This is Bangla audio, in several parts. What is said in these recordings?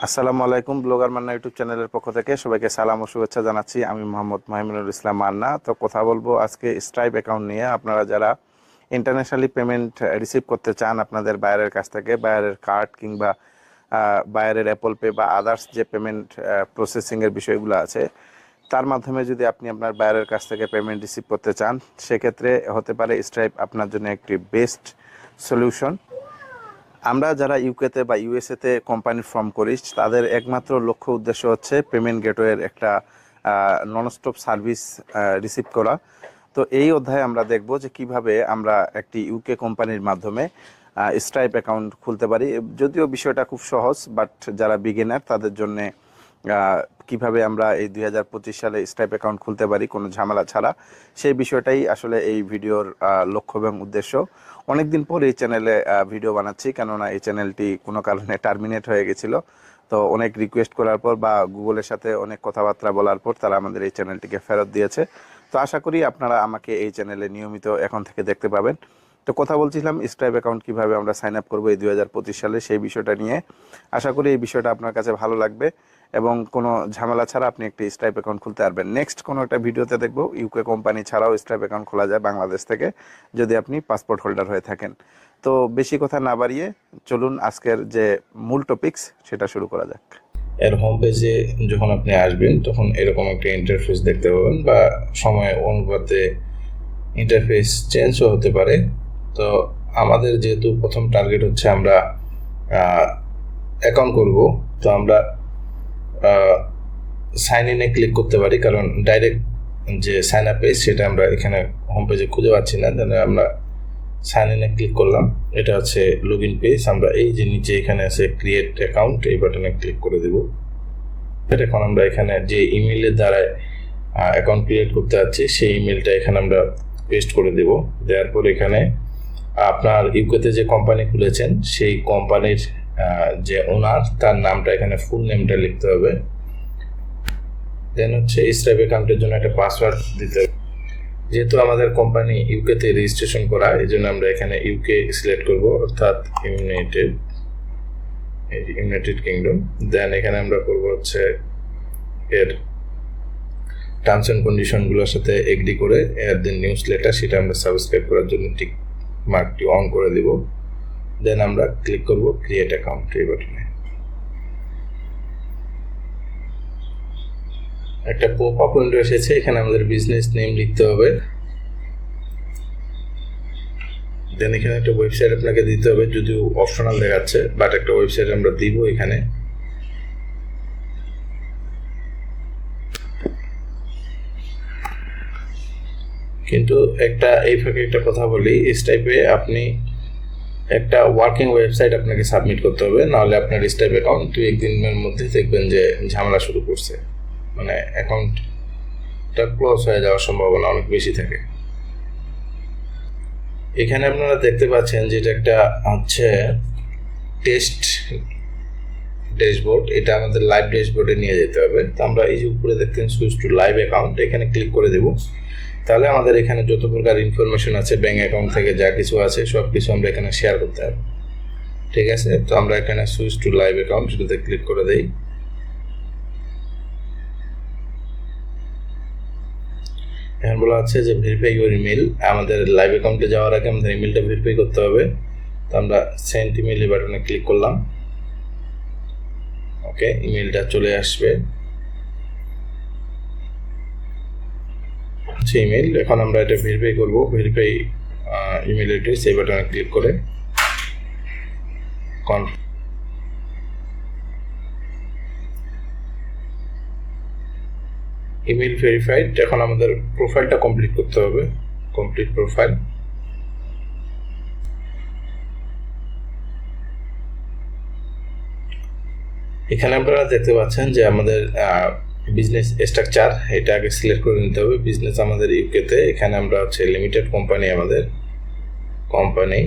আসসালামু আলাইকুম। ব্লগার মান্না ইউটিউব চ্যানেলের পক্ষ থেকে সবাইকে সালাম ও শুভেচ্ছা জানাচ্ছি। আমি মোহাম্মদ মাহিমুনুল ইসলাম মান্না। তো কথা বলবো আজকে স্ট্রাইপ অ্যাকাউন্ট নিয়ে। আপনারা যারা ইন্টারন্যাশনালি পেমেন্ট রিসিভ করতে চান আপনাদের বায়ারের কাছ থেকে, বায়ারের কার্ড কিংবা বায়ারের অ্যাপল পে বা আদার্স যে পেমেন্ট প্রসেসিংয়ের বিষয়গুলো আছে, তার মাধ্যমে যদি আপনি আপনার বায়ারের কাছ থেকে পেমেন্ট রিসিভ করতে চান, সেক্ষেত্রে হতে পারে স্ট্রাইপ আপনার জন্য একটি বেস্ট সলিউশন। আমরা যারা ইউকেতে বা ইউএসএতে কোম্পানি ফর্ম করি, তাদের একমাত্র লক্ষ্য উদ্দেশ্য হচ্ছে পেমেন্ট গেটওয়ের একটা ননস্টপ সার্ভিস রিসিভ করা। তো এই অধ্যায়ে আমরা দেখব যে কিভাবে আমরা একটি ইউকে কোম্পানির মাধ্যমে স্ট্রাইপ অ্যাকাউন্ট খুলতে পারি। যদিও বিষয়টা খুব সহজ, বাট যারা বিগিনার তাদের জন্যে কিভাবে আমরা এই 2025 সালে স্ট্রাইপ অ্যাকাউন্ট খুলতে পারি কোনো ঝামেলা ছাড়া, সেই বিষয়টাই আসলে এই ভিডিওর লক্ষ্য এবং উদ্দেশ্য। অনেকদিন পর এই চ্যানেলে ভিডিও বানাচ্ছি, কেননা এই চ্যানেলটি কোনো কারণে টার্মিনেট হয়ে গেছিলো। তো অনেক রিকোয়েস্ট করার পর বা গুগলের সাথে অনেক কথাবার্তা বলার পর তারা আমাদের এই চ্যানেলটিকে ফেরত দিয়েছে। তো আশা করি আপনারা আমাকে এই চ্যানেলে নিয়মিত এখন থেকে দেখতে পাবেন। তো কথা বলছিলাম স্ট্রাইপ অ্যাকাউন্ট কীভাবে আমরা সাইন আপ করবো এই 2025 সালে, সেই বিষয়টা নিয়ে। আশা করি এই বিষয়টা আপনার কাছে ভালো লাগবে এবং কোনো ঝামেলা ছাড়া আপনি একটি স্ট্রাইপ অ্যাকাউন্ট খুলতে পারবেন। নেক্সট কোনো একটা ভিডিওতে দেখবো ইউকে কোম্পানি ছাড়াও স্ট্রাইপ অ্যাকাউন্ট খোলা যায় বাংলাদেশ থেকে, যদি আপনি পাসপোর্ট হোল্ডার হয়ে থাকেন। তো বেশি কথা না বাড়িয়ে চলুন আজকের যে মূল টপিকস সেটা শুরু করা যাক। এর হোম পেজে যখন আপনি আসবেন তখন এরকম একটা ইন্টারফেস দেখতে পাবেন, বা সময় অনুপাতে ইন্টারফেস চেঞ্জও হতে পারে। তো আমাদের যেহেতু প্রথম টার্গেট হচ্ছে আমরা অ্যাকাউন্ট করব, তো আমরা সাইন ইনে ক্লিক করতে পারি, কারণ ডাইরেক্ট যে সাইন আপ পেজ সেটা আমরা এখানে হোম পেজে খুঁজে পাচ্ছি না। তাহলে আমরা সাইন ইনে ক্লিক করলাম। এটা হচ্ছে লগ ইন পেজ। আমরা এই যে নিচে এখানে আছে ক্রিয়েট অ্যাকাউন্ট, এই বাটনে ক্লিক করে দেব। এখন আমরা এখানে যে ইমেইলের দ্বারা অ্যাকাউন্ট ক্রিয়েট করতে যাচ্ছি সেই ইমেলটা এখানে আমরা পেস্ট করে দেব। দেওয়ার পর এখানে আপনার ইউকেতে যে কোম্পানি খুলেছেন সেই কোম্পানির যে ওনার তার নামটা এখানে ফুল নেমটা লিখতে হবে। দেন হচ্ছে স্ট্রাইপ অ্যাকাউন্টের জন্য একটা পাসওয়ার্ড দিতে হবে। যেহেতু আমাদের কোম্পানি ইউকেতে রেজিস্ট্রেশন করা, এই জন্য আমরা এখানে ইউকে সিলেক্ট করব, অর্থাৎ ইউনাইটেড কিংডম। দেন এখানে আমরা করব হচ্ছে এর টার্মস অ্যান্ড কন্ডিশনগুলোর সাথে এগ্রি করে এর যে নিউজ লেটার সেটা আমরা সাবস্ক্রাইব করার জন্য টিক মার্কটি অন করে দিব। দেন আমরা ক্লিক করব ক্রিয়েট অ্যাকাউন্ট এই বাটনে। একটা পপ আপ উইন্ডো এসেছে, এখানে আমাদের বিজনেস নেম লিখতে হবে। দেন এখানে একটা ওয়েবসাইট আপনাকে দিতে হবে, যদিও অপশনাল দেখাচ্ছে, বাট একটা ওয়েবসাইট আমরা দিব এখানে। কিন্তু এই ফাঁকে একটা কথা বলি, স্টাইপে আপনি একটা ওয়ার্কিং ওয়েবসাইট আপনাকে সাবমিট করতে হবে, নাহলে আপনার স্টাইপ অ্যাকাউন্ট 2-1 দিনের মধ্যে দেখবেন যে ঝামেলা শুরু করছে, মানে অ্যাকাউন্টটা ক্লোজ হয়ে যাওয়ার সম্ভাবনা অনেক বেশি থাকে। এখানে আপনারা দেখতে পাচ্ছেন যে এটা একটা হচ্ছে টেস্ট ড্যাশবোর্ড, এটা আমাদের লাইভ ড্যাশবোর্ডে নিয়ে যেতে হবে। তো আমরা এই যে উপরে দেখতেন সুইচ টু লাইভ অ্যাকাউন্ট, এখানে ক্লিক করে দেব। তাহলে আমাদের এখানে যত প্রকার ইনফরমেশন আছে ব্যাঙ্ক অ্যাকাউন্ট থেকে যা কিছু আছে সব কিছু আমরা এখানে শেয়ার করতে হবে। ঠিক আছে, তো আমরা এখানে সুইচ টু লাইভ অ্যাকাউন্ট সেটাতে ক্লিক করে দেই। এখন বলা আছে যে ভেরিফাই ইউর ইমেল। আমাদের লাইভ অ্যাকাউন্টে যাওয়ার আগে আমাদের ইমেলটা ভেরিফাই করতে হবে। তো আমরা সেন্ড ইমেল বাটনে ক্লিক করলাম। ওকে, ইমেলটা চলে আসবে ইমেল। এখন আমরা এটা ভেরিফাই করব। ভেরিফাই ইমেল অ্যাড্রেস এই বাটনে ক্লিক করে ইমেল ভেরিফাইড। এখন আমাদের প্রোফাইলটা কমপ্লিট করতে হবে, কমপ্লিট প্রোফাইল। এখানে আপনারা দেখতে পাচ্ছেন যে আমাদের বিজনেস স্ট্রাকচার এটা আগে সিলেক্ট করে নিতে হবে। বিজনেস আমাদের ইউকেতে, এখানে আমরা হচ্ছে লিমিটেড কোম্পানি, আমাদের কোম্পানি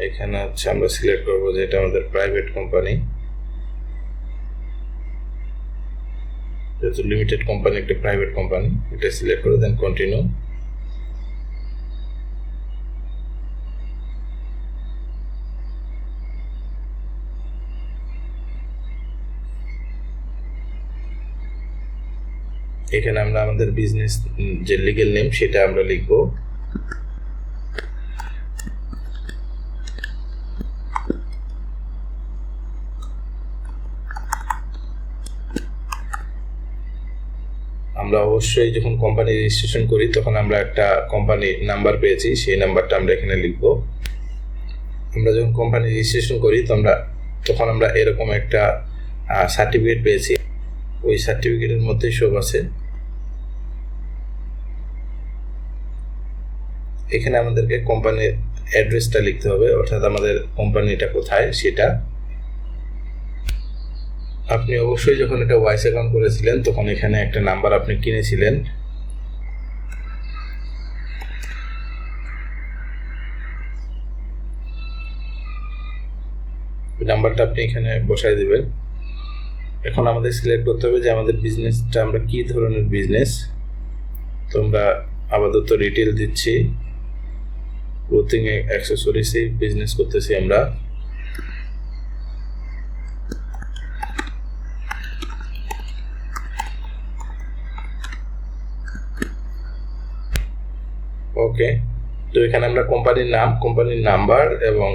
এখানে হচ্ছে আমরা সিলেক্ট করবো যে এটা আমাদের প্রাইভেট কোম্পানি। যেহেতু লিমিটেড কোম্পানি একটা প্রাইভেট কোম্পানি, এটা সিলেক্ট করে দেন কন্টিনিউ। এখানে আমরা আমাদের বিজনেস যে লিগ্যাল নেম সেটা আমরা লিখব। আমরা অবশ্যই যখন কোম্পানি রেজিস্ট্রেশন করি তখন আমরা একটা কোম্পানি নাম্বার পেয়েছি, সেই নাম্বারটা আমরা এখানে লিখব। আমরা যখন কোম্পানি রেজিস্ট্রেশন করি তখন আমরা এরকম একটা সার্টিফিকেট পেয়েছি, ওই সার্টিফিকেটের মধ্যে সব আছে। এখানে আমাদেরকে কোম্পানির অ্যাড্রেসটা লিখতে হবে, অর্থাৎ আমাদের কোম্পানিটা কোথায় সেটা। আপনি অবশ্যই যখন এটা ওয়াইস অ্যাকাউন্ট করেছিলেন তখন এখানে একটা নাম্বার আপনি কিনেছিলেন, নাম্বারটা আপনি এখানে বসায় দিবেন। এখন আমাদের সিলেক্ট করতে হবে যে আমাদের বিজনেসটা আমরা কি ধরনের বিজনেস। তো আমরা আপাতত রিটেল দিচ্ছি, ক্লোথিং অ্যাক্সেসরিজে বিজনেস করতেছি আমরা। ওকে, তো এখানে আমরা কোম্পানির নাম, কোম্পানির নাম্বার এবং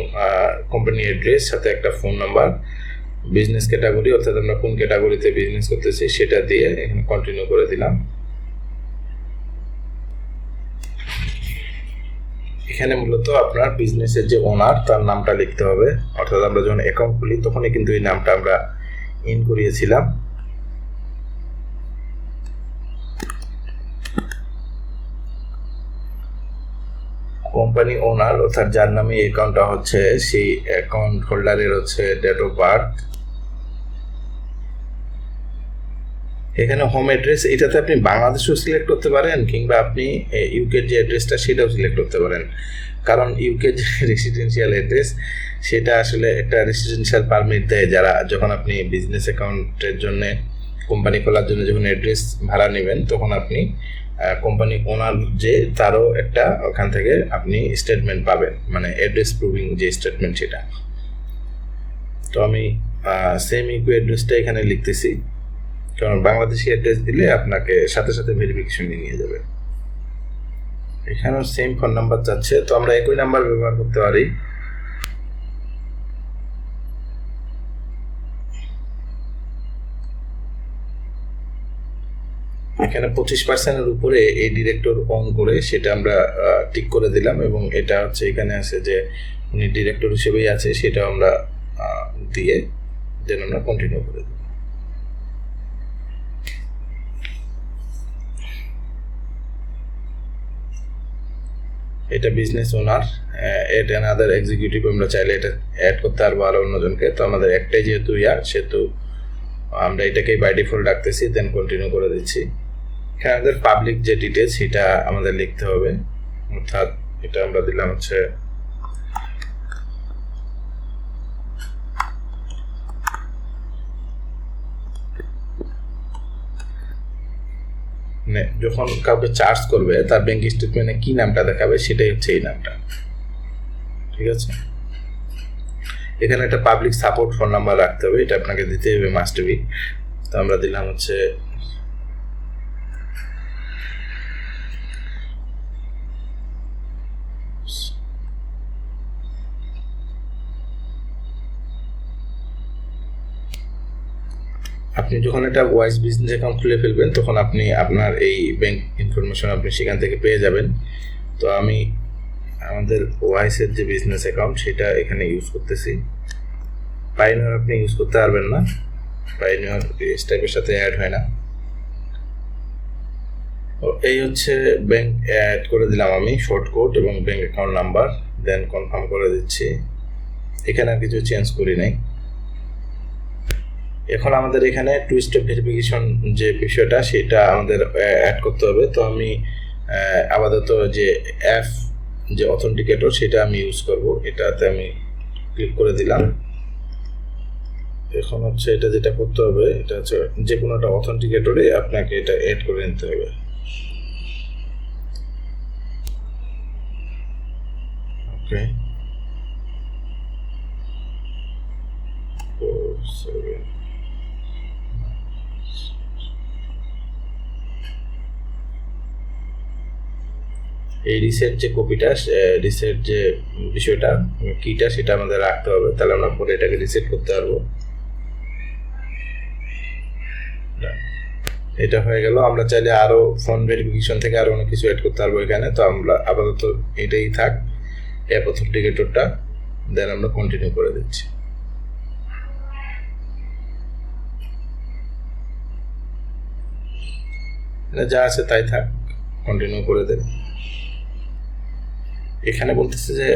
কোম্পানি অ্যাড্রেস সাথে একটা ফোন নাম্বার, বিজনেস ক্যাটাগরি অর্থাৎ আমরা কোন ক্যাটাগরিতে বিজনেস করতেছি সেটা দিয়ে এখানে কন্টিনিউ করে দিলাম। এখানে মূলত আপনার বিজনেসের যে ওনার তার নামটা লিখতে হবে, অর্থাৎ আমরা যখন অ্যাকাউন্ট খুলি তখনই কিন্তু এই নামটা আমরা ইন করিয়েছিলাম। কোম্পানি ওনার অর্থাৎ যার নামে এই অ্যাকাউন্টটা হচ্ছে সেই অ্যাকাউন্ট হোল্ডারের হচ্ছে ডেট অফ বার্থ। এখানে হোম অ্যাড্রেস, এটাতে আপনি বাংলাদেশও সিলেক্ট করতে পারেন কিংবা আপনি ইউকের যে অ্যাড্রেসটা সেটাও সিলেক্ট করতে পারেন, কারণ ইউকের যে রেসিডেন্সিয়াল অ্যাড্রেস সেটা আসলে একটা রেসিডেন্সিয়াল পারমিট দেয় যারা, যখন আপনি বিজনেস অ্যাকাউন্টের জন্য কোম্পানি খোলার জন্য যখন অ্যাড্রেস ভাড়া নেবেন তখন আপনি কোম্পানি ওনার যে তারও একটা ওখান থেকে আপনি স্টেটমেন্ট পাবেন, মানে অ্যাড্রেস প্রুভিং যে স্টেটমেন্ট সেটা। তো আমি সেম ইউকে অ্যাড্রেসটা এখানে লিখতেছি, কারণ বাংলাদেশি অ্যাড্রেস দিলে আপনাকে সাথে সাথে ভেরিফিকেশনে নিয়ে যাবে। এখানেও সেম ফোন নাম্বার চাচ্ছে, তো আমরা একই নাম্বার ব্যবহার করতে পারি। এখানে 25%-এর উপরে এই ডিরেক্টর অন করে সেটা আমরা টিক করে দিলাম, এবং এটা হচ্ছে এখানে আছে যে উনি ডিরেক্টর হিসেবেই আছে সেটা আমরা দিয়ে দেন আমরা কন্টিনিউ করে দেব। এটা business owner, add another executive, আমরা চাইলে এটা অ্যাড করতে পারবো আরো অন্যজনকে। তো আমাদের একটাই যেহেতু সেহেতু আমরা এটাকেই বাই ডিফল্ট রাখতেছি, দেন কন্টিনিউ করে দিচ্ছি। এখানে আমাদের পাবলিক যে ডিটেলস সেটা আমাদের লিখতে হবে, অর্থাৎ এটা আমরা দিলাম হচ্ছে যখন কাউকে চার্জ করবে তার ব্যাংক স্টেটমেন্টে কি নামটা দেখাবে সেটাই হচ্ছে এই নামটা, ঠিক আছে। এখানে একটা পাবলিক সাপোর্ট ফোন নাম্বার রাখতে হবে, এটা আপনাকে দিতে হবে, মাস্ট বি। তো আমরা দিলাম হচ্ছে আপনি যখন একটা ওয়াইস বিজনেস অ্যাকাউন্ট খুলে ফেলবেন তখন আপনি আপনার এই ব্যাংক ইনফরমেশন আপনি সেখান থেকে পেয়ে যাবেন। তো আমি আমাদের ওয়াইসের যে বিজনেস অ্যাকাউন্ট সেটা এখানে ইউজ করতেছি। পাইনিয়র আপনি ইউজ করতে পারবেন না, পাইনিয়র স্টাইপের সাথে অ্যাড হয় না। এই হচ্ছে ব্যাংক অ্যাড করে দিলাম আমি, শর্ট কোড এবং ব্যাংক অ্যাকাউন্ট নাম্বার, দেন কনফার্ম করে দিচ্ছি। এখানে আর কিছু চেঞ্জ করি নাই। এখন আমাদের এখানে টু স্টেপ ভেরিফিকেশন যে বিষয়টা সেটা আমাদের অ্যাড করতে হবে। তো আমি আপাতত যে অ্যাপ যে অথেন্টিকেটর সেটা আমি ইউজ করব, এটাতে আমি ক্লিক করে দিলাম। এখন হচ্ছে এটা যেটা করতে হবে এটা হচ্ছে যে কোনো একটা অথেন্টিকেটরে আপনাকে এটা অ্যাড করে নিতে হবে। ওকে, 4 7 এই রিসেট যে কপিটা, রিসেট যে বিষয়টা, কিটা, সেটা আমাদের রাখতে হবে, তাহলে আমরা পরে এটাকে রিসেট করতে পারবো। এটা হয়ে গেল। আমরা চাইলে আরো ফোন ভেরিফিকেশন থেকে আরো অনেক কিছু অ্যাড করতে পারবো এখানে, তো আমরা আপাতত এটাই থাক, অ্যাপ অথেন্টিকেটরটা, দেন আমরা কন্টিনিউ করে দিচ্ছি। যা আছে তাই থাক, কন্টিনিউ করে দেন। এখানে বলতেছে যে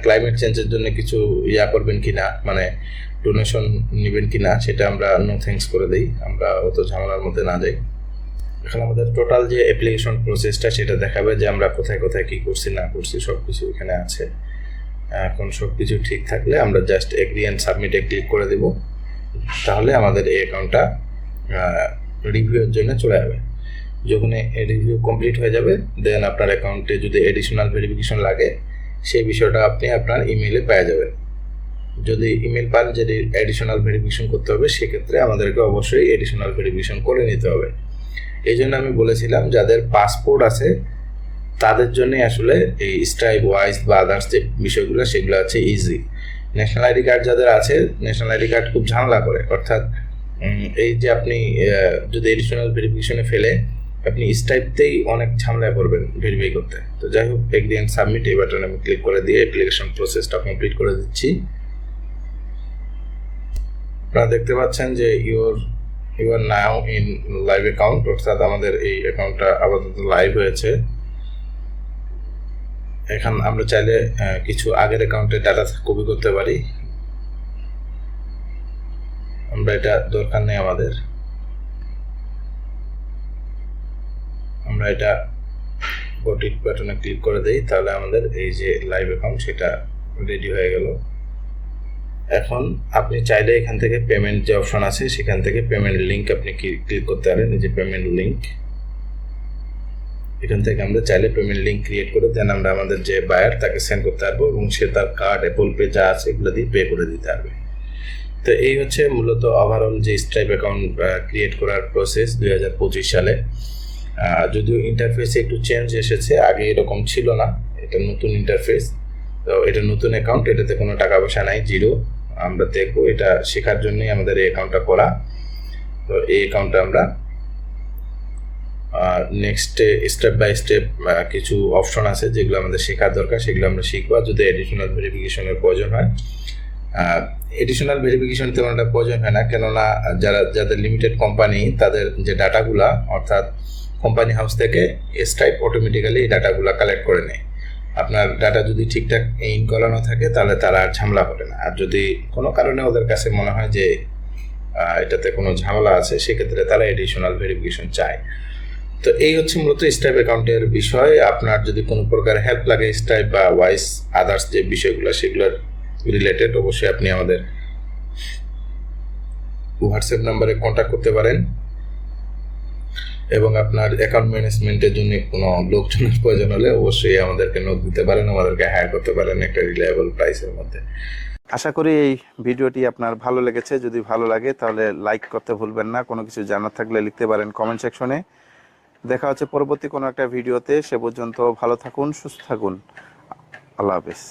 ক্লাইমেট চেঞ্জের জন্য কিছু করবেন কিনা, মানে ডোনেশন নেবেন কিনা, সেটা আমরা নো থ্যাঙ্কস করে দিই, আমরা অত ঝামেলার মধ্যে না যাই। এখন আমাদের টোটাল যে অ্যাপ্লিকেশন প্রসেসটা সেটা দেখাবে, যে আমরা কোথায় কোথায় কি করছি না করছি সব কিছু এখানে আছে। এখন সব কিছু ঠিক থাকলে আমরা জাস্ট এগ্রি অ্যান্ড সাবমিটে ক্লিক করে দেব, তাহলে আমাদের এই অ্যাকাউন্টটা রিভিউয়ের জন্য চলে যাবে। যখন রিভিউ কমপ্লিট হয়ে যাবে, দেন আপনার অ্যাকাউন্টে যদি এডিশনাল ভেরিফিকেশন লাগে, সেই বিষয়টা আপনি আপনার ইমেইলে পেয়ে যাবেন। যদি ইমেল পান যে এডিশনাল ভেরিফিকেশন করতে হবে, সেক্ষেত্রে আমাদেরকে অবশ্যই এডিশনাল ভেরিফিকেশন করে নিতে হবে। এই জন্য আমি বলেছিলাম যাদের পাসপোর্ট আছে তাদের জন্য আসলে এই স্ট্রাইপ, ওয়াইজ বা আদার্স যে বিষয়গুলো সেগুলো আছে ইজি। ন্যাশনাল আইডি কার্ড যাদের আছে, ন্যাশনাল আইডি কার্ড খুব ঝামেলা করে, অর্থাৎ এই যে আপনি যদি এডিশনাল ভেরিফিকেশনে ফেলে আপনি স্ট্রাইপতেই অনেক ঝামেলায় পড়বেন ভেরিফাই করতে। তো যাই হোক, এগ্রি অ্যান্ড সাবমিট এই বাটনে আমি ক্লিক করে দিয়ে অ্যাপ্লিকেশন প্রসেসটা কমপ্লিট করে দিচ্ছি। আপনারা দেখতে পাচ্ছেন যে you are now in live account, অর্থাৎ আমাদের এই অ্যাকাউন্টটা আপাতত লাইভ হয়েছে। এখন আমরা চাইলে কিছু আগের অ্যাকাউন্টের ডাটা কপি করতে পারি, আমরা এটা দরকার নেই আমাদের। আমরা এটা গট ইট বাটনে ক্লিক করে দেই, তাহলে আমাদের এই যে লাইভ অ্যাকাউন্ট সেটা রেডি হয়ে গেল। এখন আপনি চাইলে এখান থেকে পেমেন্ট যে অপশন আছে সেখান থেকে পেমেন্ট লিঙ্ক আপনি ক্লিক করতে পারেন। এই যে পেমেন্ট লিঙ্ক, এখান থেকে আমরা চাইলে পেমেন্ট লিঙ্ক ক্রিয়েট করে দেন আমরা আমাদের যে বায়ার তাকে সেন্ড করতে পারবো, এবং সে তার কার্ড, অ্যাপল পে যা আছে এগুলো দিয়ে পে করে দিতে পারবে। তো এই হচ্ছে মূলত ওভারঅল যে স্ট্রাইপ অ্যাকাউন্ট ক্রিয়েট করার প্রসেস 2025 সালে। যদিও ইন্টারফেসে একটু চেঞ্জ এসেছে, আগে এরকম ছিল না, এটা নতুন ইন্টারফেস। তো এটা নতুন অ্যাকাউন্ট, এটাতে কোনো টাকা পয়সা নাই, জিরো। আমরা দেখবো এটা শেখার জন্যই আমাদের এই অ্যাকাউন্টটা করা। তো এই অ্যাকাউন্টটা আমরা নেক্সট স্টেপ বাই স্টেপ কিছু অপশন আছে যেগুলো আমাদের শেখার দরকার, সেগুলো আমরা শিখবো। যদি এডিশনাল ভেরিফিকেশনের প্রয়োজন হয়, এডিশনাল ভেরিফিকেশন তেমন একটা প্রয়োজন হয় না, কেননা যাদের লিমিটেড কোম্পানি তাদের যে ডাটাগুলা, অর্থাৎ কোম্পানি হাউস থেকে স্ট্রাইপ অটোমেটিক্যালি এই ডাটাগুলা কালেক্ট করে নেয়। আপনার ডাটা যদি ঠিকঠাক ইন করানো থাকে তাহলে তারা আর ঝামেলা করে না। আর যদি কোনো কারণে ওদের কাছে মনে হয় যে এটাতে কোনো ঝামেলা আছে, সেক্ষেত্রে তারা এডিশনাল ভেরিফিকেশন চায়। তো এই হচ্ছে মূলত স্ট্রাইপ অ্যাকাউন্টের বিষয়। আপনার যদি কোনো প্রকার হেল্প লাগে স্ট্রাইপ বা ওয়াইস আদার্স যে বিষয়গুলো সেগুলোর রিলেটেড, অবশ্যই আপনি আমাদের হোয়াটসঅ্যাপ নাম্বারে কন্ট্যাক্ট করতে পারেন, এবং আপনার অ্যাকাউন্ট ম্যানেজমেন্টের জন্য কোনো লোকজনের প্রয়োজন হলে অবশ্যই আমাদেরকে নোট দিতে পারেন, আমাদেরকে হায়ার করতে পারেন একটা রিলায়েবল প্রাইসের মধ্যে। আশা করি এই ভিডিওটি আপনার ভালো লেগেছে। যদি ভালো লাগে তাহলে লাইক করতে ভুলবেন না। কোনো কিছু জানার থাকলে লিখতে পারেন কমেন্ট সেকশনে। দেখা হচ্ছে পরবর্তী কোনো একটা ভিডিওতে। সে পর্যন্ত ভালো থাকুন, সুস্থ থাকুন। আল্লাহ হাফেজ।